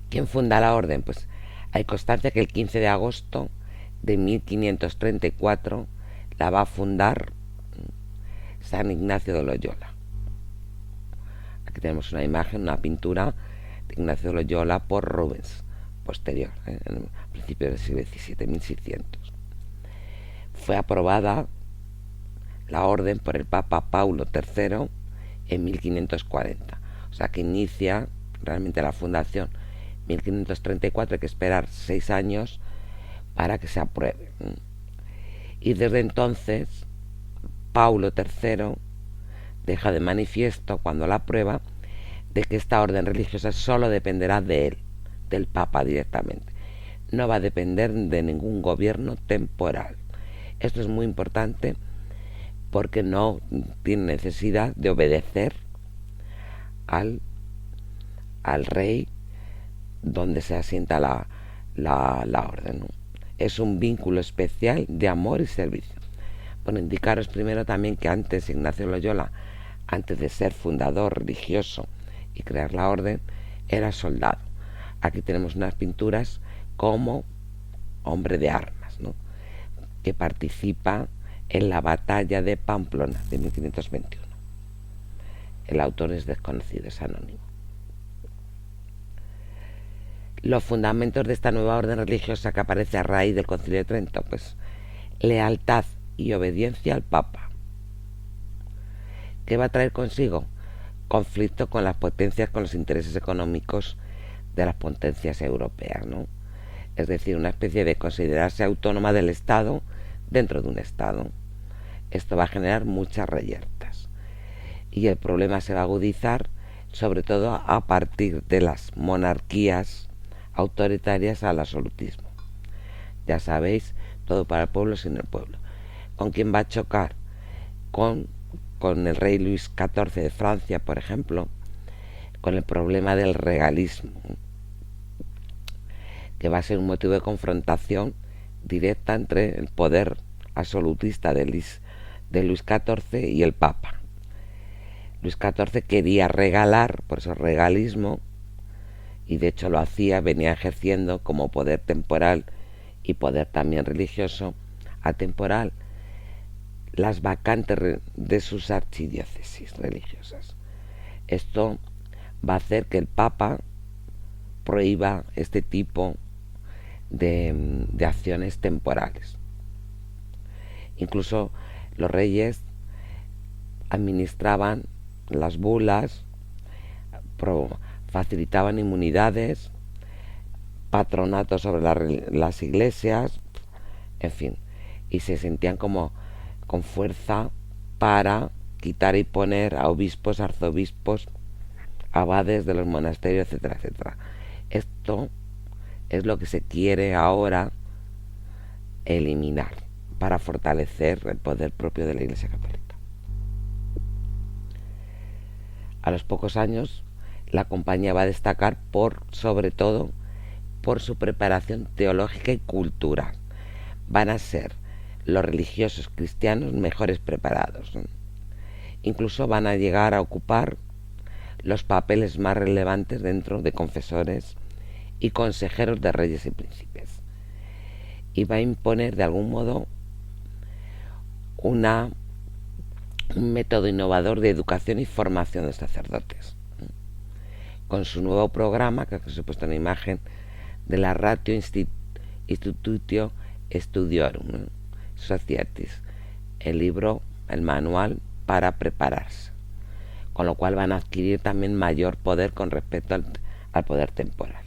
¿Quién funda la orden? Pues hay constancia que el 15 de agosto de 1534 la va a fundar San Ignacio de Loyola. Aquí tenemos una imagen, una pintura de Ignacio de Loyola por Rubens, posterior, en el principio del siglo XVII, 1600. Fue aprobada la orden por el Papa Paulo III en 1540. O sea que inicia realmente la fundación 1534, hay que esperar 6 años para que se apruebe. Y desde entonces Paulo III deja de manifiesto, cuando la aprueba, de que esta orden religiosa solo dependerá de él, del Papa directamente. No va a depender de ningún gobierno temporal. Esto es muy importante porque no tiene necesidad de obedecer al rey donde se asienta la orden, ¿no? Es un vínculo especial de amor y servicio. Bueno, indicaros primero también que antes Ignacio Loyola, antes de ser fundador religioso y crear la orden, era soldado. Aquí tenemos unas pinturas como hombre de armas, ¿no?, que participa en la batalla de Pamplona de 1521. El autor es desconocido, es anónimo. Los fundamentos de esta nueva orden religiosa que aparece a raíz del Concilio de Trento, pues lealtad y obediencia al Papa. ¿Qué va a traer consigo? Conflicto con las potencias, con los intereses económicos de las potencias europeas, ¿no? Es decir, una especie de considerarse autónoma del Estado dentro de un Estado. Esto va a generar muchas reyertas. Y el problema se va a agudizar, sobre todo a partir de las monarquías autoritarias al absolutismo. Ya sabéis, todo para el pueblo sin el pueblo. ¿Con quién va a chocar? Con el rey Luis XIV de Francia, por ejemplo, con el problema del regalismo, que va a ser un motivo de confrontación directa entre el poder absolutista de Luis XIV y el Papa. Luis XIV quería regalar, por eso regalismo, y de hecho lo hacía, venía ejerciendo como poder temporal y poder también religioso, atemporal, las vacantes de sus archidiócesis religiosas. Esto va a hacer que el Papa prohíba este tipo de acciones temporales. Incluso los reyes administraban las bulas, facilitaban inmunidades, patronatos sobre las iglesias, en fin, y se sentían como con fuerza para quitar y poner a obispos, arzobispos, abades de los monasterios, etcétera, etcétera. Esto es lo que se quiere ahora eliminar para fortalecer el poder propio de la Iglesia Católica. A los pocos años, la compañía va a destacar sobre todo por su preparación teológica y cultural. Van a ser los religiosos cristianos mejores preparados. Incluso van a llegar a ocupar los papeles más relevantes dentro de confesores y consejeros de reyes y príncipes. Y va a imponer de algún modo un método innovador de educación y formación de sacerdotes. Con su nuevo programa, que os he puesto una imagen de la Ratio Institutio Studiorum Societis, el libro, el manual para prepararse, con lo cual van a adquirir también mayor poder con respecto al poder temporal.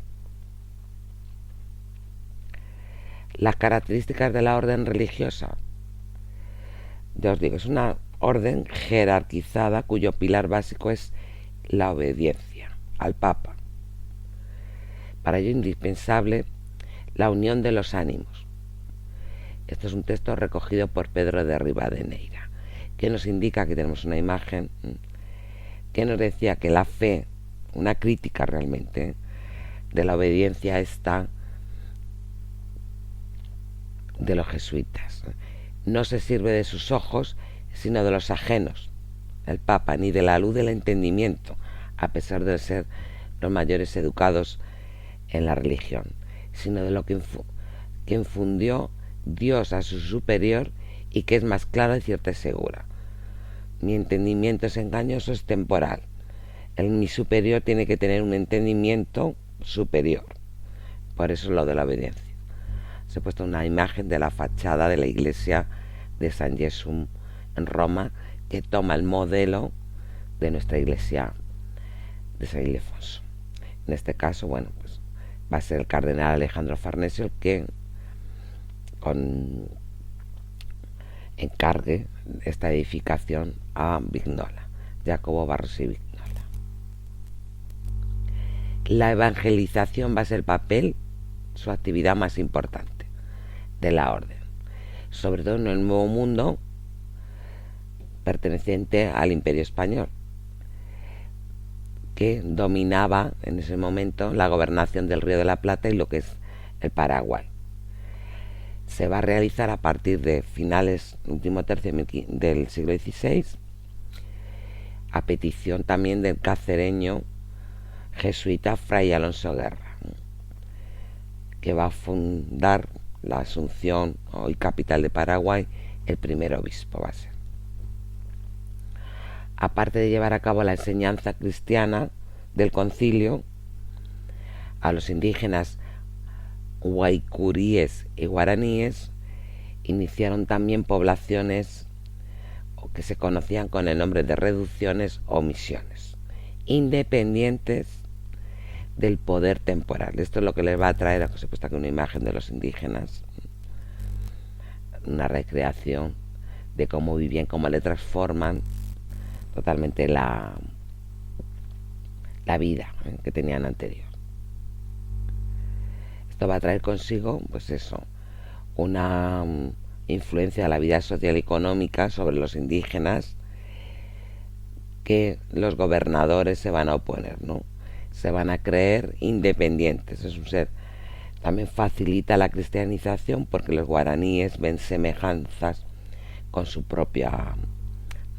Las características de la orden religiosa, ya os digo, es una orden jerarquizada cuyo pilar básico es la obediencia al Papa. Para ello es indispensable la unión de los ánimos. Esto es un texto recogido por Pedro de Rivadeneira, que nos indica, que tenemos una imagen, que nos decía que la fe, una crítica realmente de la obediencia esta de los jesuitas. No se sirve de sus ojos, sino de los ajenos, el Papa, ni de la luz del entendimiento, a pesar de ser los mayores educados en la religión, sino de lo que infundió Dios a su superior y que es más clara, cierta y segura. Mi entendimiento es engañoso, es temporal. Mi superior tiene que tener un entendimiento superior. Por eso es lo de la obediencia. Se ha puesto una imagen de la fachada de la iglesia de San Jesús en Roma, que toma el modelo de nuestra iglesia de San Ildefonso. En este caso, bueno, pues va a ser el cardenal Alejandro Farnesio el que encargue esta edificación a Vignola, Jacobo Barros y Vignola. La evangelización va a ser el papel, su actividad más importante de la orden, sobre todo en el Nuevo Mundo perteneciente al Imperio Español, que dominaba en ese momento la gobernación del Río de la Plata y lo que es el Paraguay. Se va a realizar a partir de finales, último tercio del siglo XVI, a petición también del cacereño jesuita Fray Alonso Guerra, que va a fundar la Asunción, hoy capital de Paraguay, el primer obispo va a ser. Aparte de llevar a cabo la enseñanza cristiana del concilio a los indígenas guaycuríes y guaraníes, iniciaron también poblaciones que se conocían con el nombre de reducciones o misiones, independientes del poder temporal. Esto es lo que les va a traer, os he puesto aquí una imagen de los indígenas, una recreación de cómo vivían, cómo le transforman totalmente la vida que tenían anterior. Esto va a traer consigo, pues eso, una influencia de la vida social y económica sobre los indígenas, que los gobernadores se van a oponer, ¿no? Se van a creer independientes. Es un ser También facilita la cristianización porque los guaraníes ven semejanzas con su propia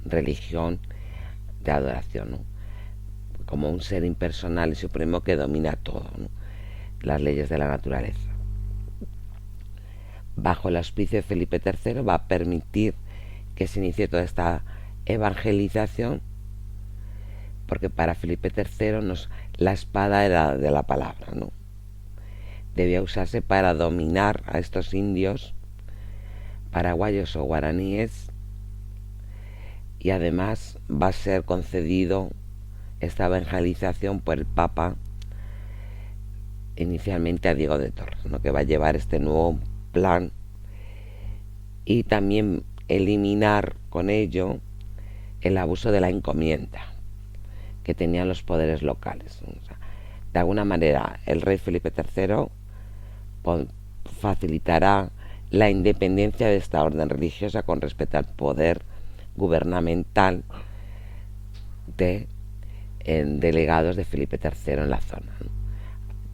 religión de adoración, ¿no? Como un ser impersonal y supremo que domina todo, ¿no? Las leyes de la naturaleza. Bajo el auspicio de Felipe III va a permitir que se inicie toda esta evangelización, porque para Felipe III la espada era de la palabra, ¿no? Debía usarse para dominar a estos indios paraguayos o guaraníes, y además va a ser concedido esta evangelización por el Papa inicialmente a Diego de Torres, ¿no? Que va a llevar este nuevo plan y también eliminar con ello el abuso de la encomienda que tenían los poderes locales. O sea, de alguna manera el rey Felipe III facilitará la independencia de esta orden religiosa con respecto al poder gubernamental de delegados de Felipe III en la zona, ¿no?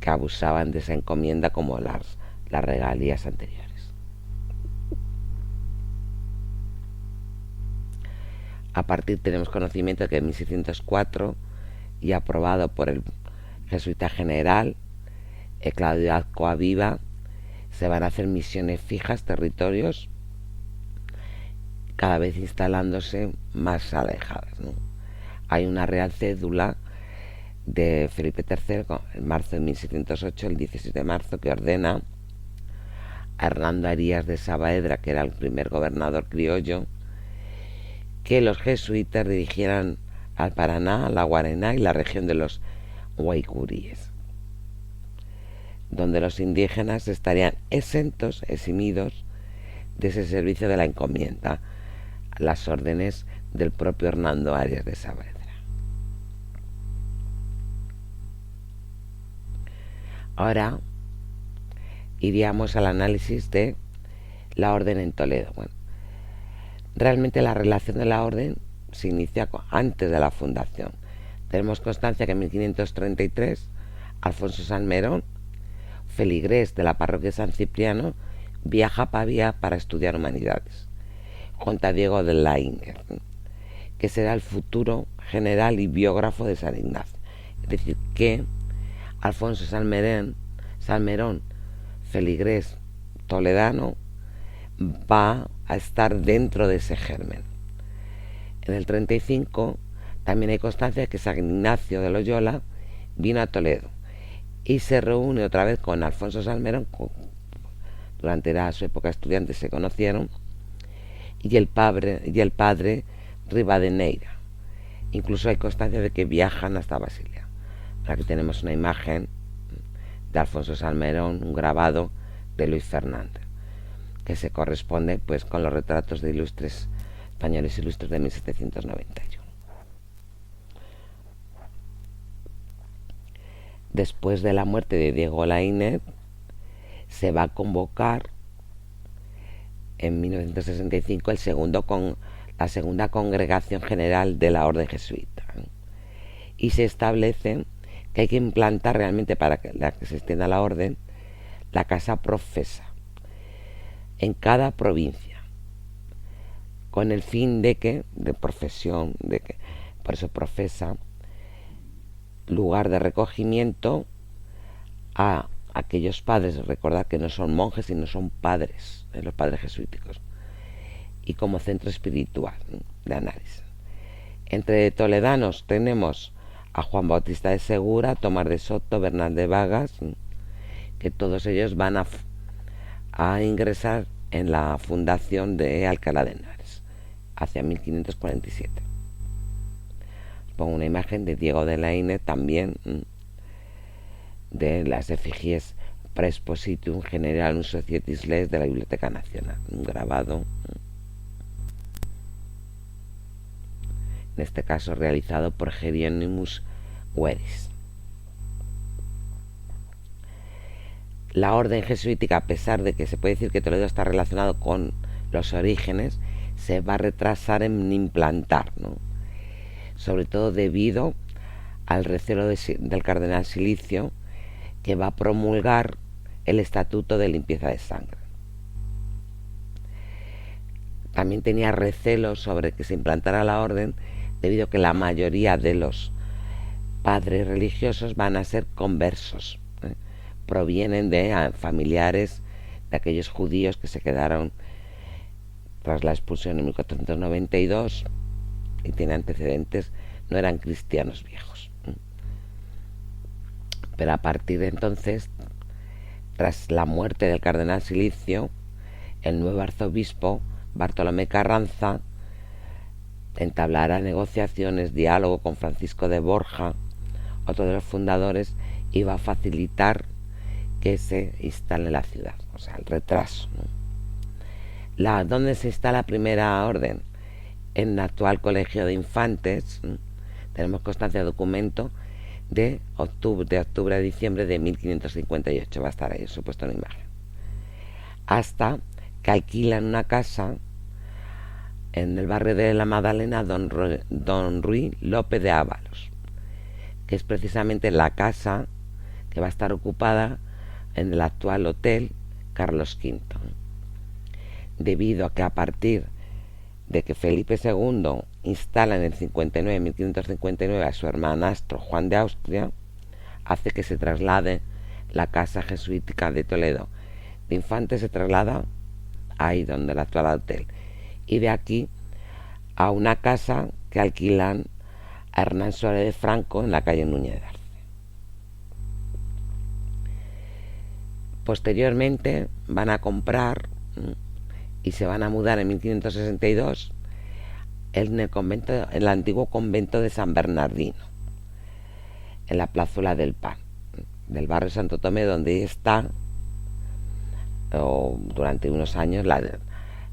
Que abusaban de esa encomienda como las regalías anteriores. A partir tenemos conocimiento de que en 1604, y aprobado por el jesuita general Claudio Azcoaviva, se van a hacer misiones fijas, territorios, cada vez instalándose más alejadas, ¿no? Hay una real cédula de Felipe III en marzo de 1608, el 16 de marzo, que ordena a Hernando Arias de Saavedra, que era el primer gobernador criollo, que los jesuitas dirigieran al Paraná, la Guaraná y la región de los Guaycuríes, donde los indígenas estarían eximidos de ese servicio de la encomienda, las órdenes del propio Hernando Arias de Saavedra. Ahora iríamos al análisis de la orden en Toledo. Bueno, realmente la relación de la orden se inicia antes de la fundación. Tenemos constancia que en 1533 Alfonso Salmerón, feligrés de la parroquia de San Cipriano, viaja a Pavía para estudiar humanidades, junto a Diego de Lainez, que será el futuro general y biógrafo de San Ignacio. Es decir, que Alfonso Salmerón, feligrés toledano, va a estar dentro de ese germen. En el 35 también hay constancia de que San Ignacio de Loyola vino a Toledo y se reúne otra vez con Alfonso Salmerón. Durante su época estudiante se conocieron, y el padre Rivadeneira. Incluso hay constancia de que viajan hasta Basilea. Aquí tenemos una imagen de Alfonso Salmerón, un grabado de Luis Fernández, que se corresponde pues con los retratos de ilustres españoles ilustres de 1791. Después de la muerte de Diego Lainez, se va a convocar en 1965 la segunda congregación general de la orden jesuita, y se establece que hay que implantar realmente, para que se extienda la orden, la casa profesa en cada provincia, con el fin por eso profesa, lugar de recogimiento a aquellos padres. Recordad que no son monjes, sino son padres, los padres jesuíticos, y como centro espiritual de análisis. Entre toledanos tenemos a Juan Bautista de Segura, Tomás de Soto, Bernal de Vagas, que todos ellos van a ingresar en la fundación de Alcalá de Henares hacia 1547. Os pongo una imagen de Diego de Lainez, también de las efigies Praepositum Generalum Societis Les de la Biblioteca Nacional, un grabado, en este caso realizado por Hieronymus Weris. La orden jesuítica, a pesar de que se puede decir que Toledo está relacionado con los orígenes, se va a retrasar en implantar, ¿no? Sobre todo debido al recelo del cardenal Silicio, que va a promulgar el Estatuto de Limpieza de Sangre. También tenía recelos sobre que se implantara la orden, debido a que la mayoría de los padres religiosos van a ser conversos, provienen de familiares de aquellos judíos que se quedaron tras la expulsión en 1492 y tienen antecedentes, no eran cristianos viejos. Pero a partir de entonces, tras la muerte del cardenal Silicio, el nuevo arzobispo Bartolomé Carranza entablará negociaciones, diálogo con Francisco de Borja, otro de los fundadores, y va a facilitar que se instale la ciudad, o sea, el retraso, ¿no? ¿Dónde se instala la primera orden? En el actual colegio de infantes. Tenemos constancia de documento de octubre a diciembre de 1558, va a estar ahí supuesto en la imagen, hasta que alquilan una casa en el barrio de la Magdalena don Ruy López de Ábalos, que es precisamente la casa que va a estar ocupada en el actual hotel Carlos V, debido a que a partir de que Felipe II instala en el 1559 a su hermanastro Juan de Austria, hace que se traslade la casa jesuítica de Toledo. De Infante se traslada ahí donde el actual hotel, y de aquí a una casa que alquilan a Hernán Suárez de Franco en la calle Núñez de Arce. Posteriormente van a comprar y se van a mudar en 1562 en el antiguo convento de San Bernardino, en la plazuela del Pan, del barrio Santo Tomé, donde está durante unos años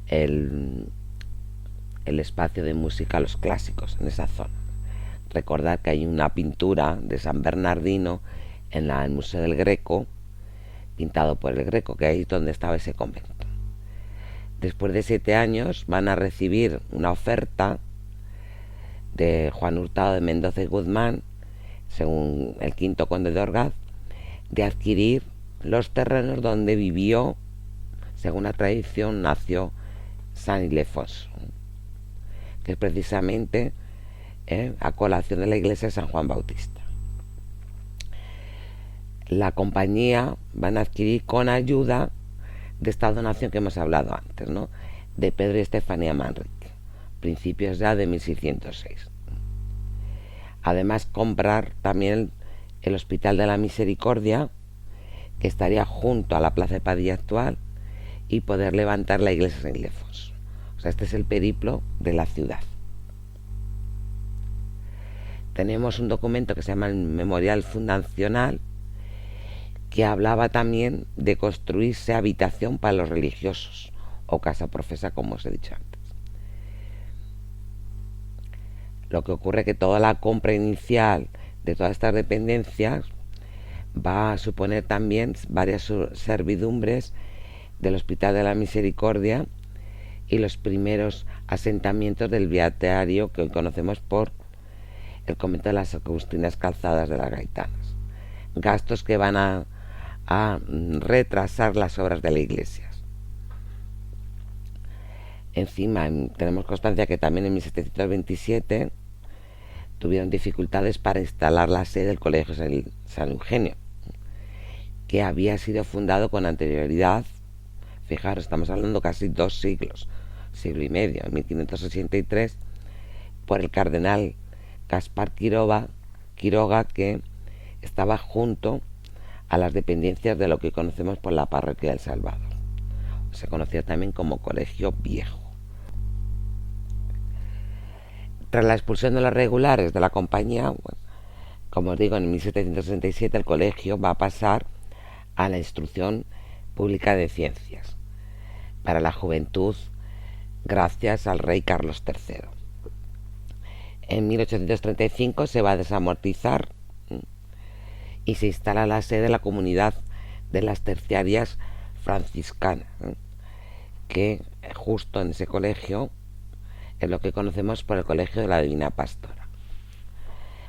el espacio de música Los Clásicos, en esa zona. Recordad que hay una pintura de San Bernardino en el Museo del Greco, pintado por el Greco, que ahí es donde estaba ese convento. Después de 7 años van a recibir una oferta de Juan Hurtado de Mendoza y Guzmán, según el quinto conde de Orgaz, de adquirir los terrenos donde vivió, según la tradición, nació San Ildefonso, que es precisamente a colación de la iglesia de San Juan Bautista. La compañía van a adquirir con ayuda de esta donación que hemos hablado antes, ¿no?, de Pedro y Estefanía Manrique, principios ya de 1606. Además, comprar también el Hospital de la Misericordia, que estaría junto a la Plaza de Padilla actual, y poder levantar la iglesia de San Ildefonso. O sea, este es el periplo de la ciudad. Tenemos un documento que se llama el Memorial Fundacional, que hablaba también de construirse habitación para los religiosos, o casa profesa, como os he dicho antes. Lo que ocurre es que toda la compra inicial de todas estas dependencias va a suponer también varias servidumbres del Hospital de la Misericordia y los primeros asentamientos del viateario que hoy conocemos por el convento de las Agustinas Calzadas de las Gaitanas. Gastos que van a retrasar las obras de la iglesia. Encima tenemos constancia que también en 1727 tuvieron dificultades para instalar la sede del Colegio San Eugenio, que había sido fundado con anterioridad. Fijaros, estamos hablando casi 2 siglos, siglo y medio, en 1583, por el cardenal Gaspar Quiroga, que estaba junto a las dependencias de lo que conocemos por la parroquia del Salvador. Se conocía también como Colegio Viejo. Tras la expulsión de los regulares de la compañía, bueno, como os digo, en 1767 el colegio va a pasar a la instrucción pública de ciencias para la juventud, gracias al rey Carlos III. En 1835 se va a desamortizar y se instala la sede de la comunidad de las terciarias franciscanas, que justo en ese colegio es lo que conocemos por el Colegio de la Divina Pastora.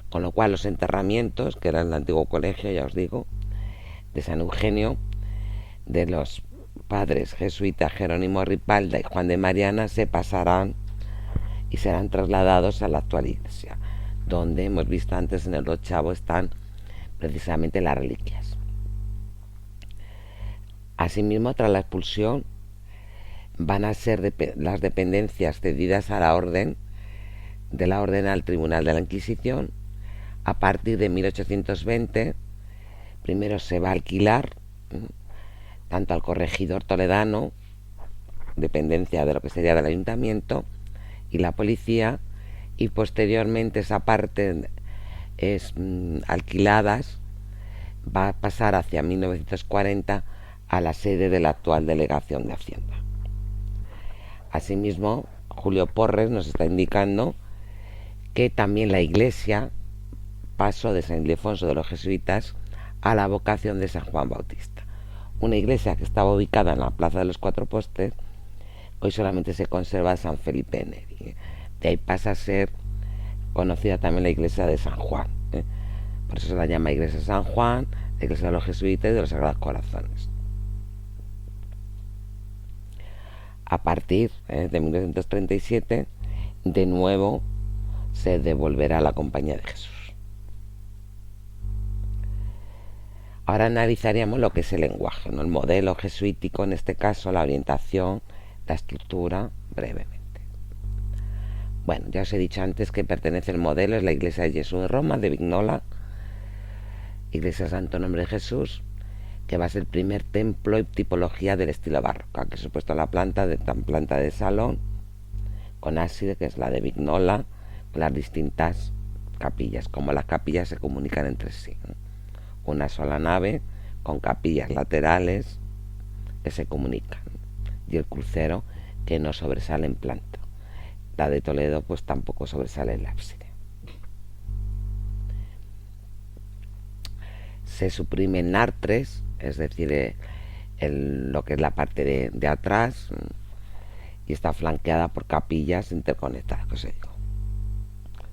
Con lo cual los enterramientos, que era el antiguo colegio, ya os digo, de San Eugenio, de los padres jesuitas Jerónimo Ripalda y Juan de Mariana se pasarán y serán trasladados a la actual iglesia, donde hemos visto antes en el ochavo están precisamente las reliquias. Asimismo, tras la expulsión, van a ser las dependencias cedidas a la orden de la orden al Tribunal de la Inquisición. A partir de 1820, primero se va a alquilar tanto al corregidor toledano, dependencia de lo que sería del ayuntamiento, y la policía, y posteriormente esa parte es alquiladas, va a pasar hacia 1940 a la sede de la actual Delegación de Hacienda. Asimismo, Julio Porres nos está indicando que también la iglesia pasó de San Ildefonso de los jesuitas a la vocación de San Juan Bautista. Una iglesia que estaba ubicada en la Plaza de los Cuatro Postes, hoy solamente se conserva San Felipe Neri. De ahí pasa a ser conocida también la iglesia de San Juan. Por eso se la llama iglesia de San Juan, la iglesia de los jesuitas y de los Sagrados Corazones. A partir de 1937, de nuevo se devolverá a la Compañía de Jesús. Ahora analizaríamos lo que es el lenguaje, ¿no? El modelo jesuítico, en este caso, la orientación, la estructura, brevemente. Bueno, ya os he dicho antes que pertenece el modelo, es la Iglesia de Jesús de Roma, de Vignola, Iglesia Santo Nombre de Jesús, que va a ser el primer templo y tipología del estilo barroco. Aquí se ha puesto la planta de salón, con ábside, que es la de Vignola, con las distintas capillas, como las capillas se comunican entre sí, ¿no? Una sola nave con capillas laterales que se comunican, y el crucero que no sobresale en planta. La de Toledo pues tampoco sobresale el ábside. Se suprimen artres, es decir, lo que es la parte de atrás, y está flanqueada por capillas interconectadas, que os digo.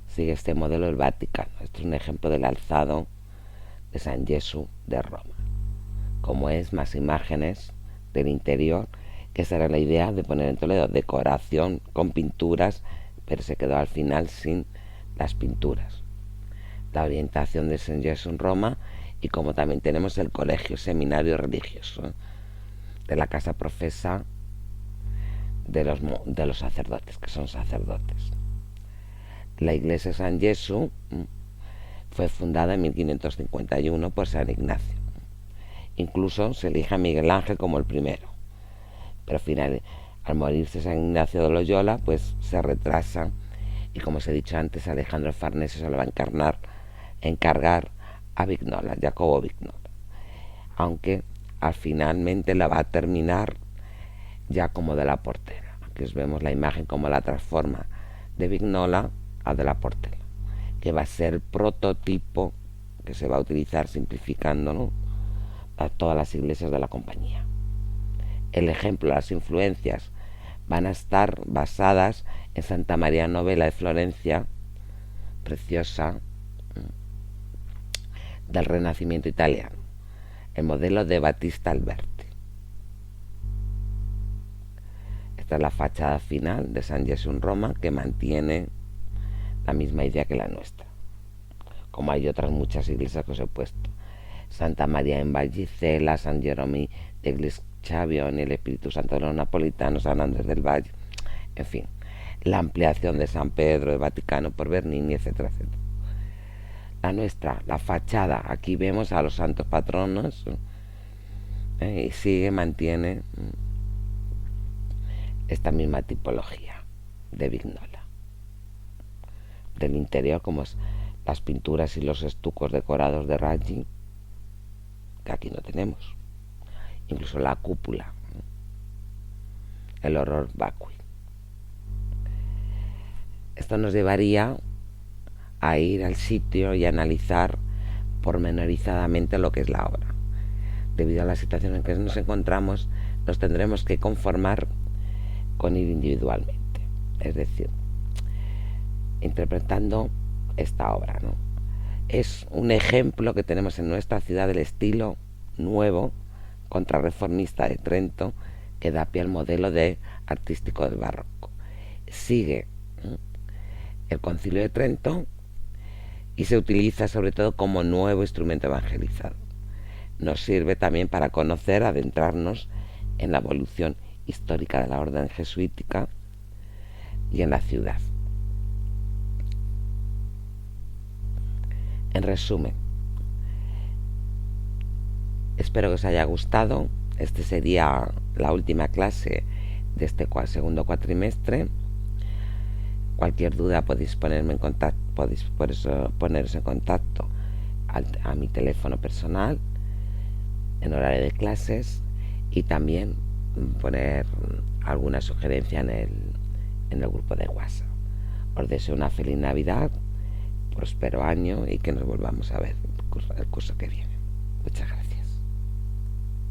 Sigue este modelo el Vaticano. Este es un ejemplo del alzado de San Jesús de Roma. Como es, más imágenes del interior, que esa era la idea de poner en Toledo, decoración con pinturas, pero se quedó al final sin las pinturas. La orientación de San Jesús en Roma, y como también tenemos el colegio seminario religioso de la casa profesa de los sacerdotes, que son sacerdotes. La iglesia de San Jesús fue fundada en 1551 por San Ignacio. Incluso se elige a Miguel Ángel como el primero, pero al morirse San Ignacio de Loyola, pues se retrasa, y como os he dicho antes, Alejandro Farnesio se lo va a encargar a Vignola, Jacobo Vignola, aunque finalmente la va a terminar ya como de la Portera. Aquí os vemos la imagen como la transforma de Vignola a de la Portera, que va a ser el prototipo que se va a utilizar, simplificando, ¿no?, a todas las iglesias de la compañía. El ejemplo, las influencias van a estar basadas en Santa María Novella de Florencia, preciosa, del Renacimiento italiano, el modelo de Battista Alberti. Esta es la fachada final de San Jesús en Roma, que mantiene la misma idea que la nuestra, como hay otras muchas iglesias que os he puesto: Santa María en Vallicella, San Jeromi de Glischavion, el Espíritu Santo de los Napolitanos, San Andrés del Valle, en fin, la ampliación de San Pedro, del Vaticano por Bernini, etcétera, etcétera. La nuestra, la fachada, aquí vemos a los santos patronos, y mantiene esta misma tipología de Vignola. Del interior, como es las pinturas y los estucos decorados de Raggi, que aquí no tenemos. Incluso la cúpula, el horror vacui. Esto nos llevaría a ir al sitio y analizar pormenorizadamente lo que es la obra. Debido a la situación en que nos encontramos, nos tendremos que conformar con ir individualmente, es decir, interpretando esta obra, ¿no? Es un ejemplo que tenemos en nuestra ciudad del estilo nuevo, contrarreformista de Trento que da pie al modelo artístico del barroco. Sigue el Concilio de Trento y se utiliza sobre todo como nuevo instrumento evangelizador. Nos sirve también para conocer, adentrarnos en la evolución histórica de la orden jesuítica y en la ciudad. En resumen, espero que os haya gustado. Este sería la última clase de este segundo cuatrimestre. Cualquier duda podéis poneros en contacto a mi teléfono personal en horario de clases, y también poner alguna sugerencia en el grupo de WhatsApp. Os deseo una feliz Navidad, próspero año, y que nos volvamos a ver el curso que viene. Muchas gracias.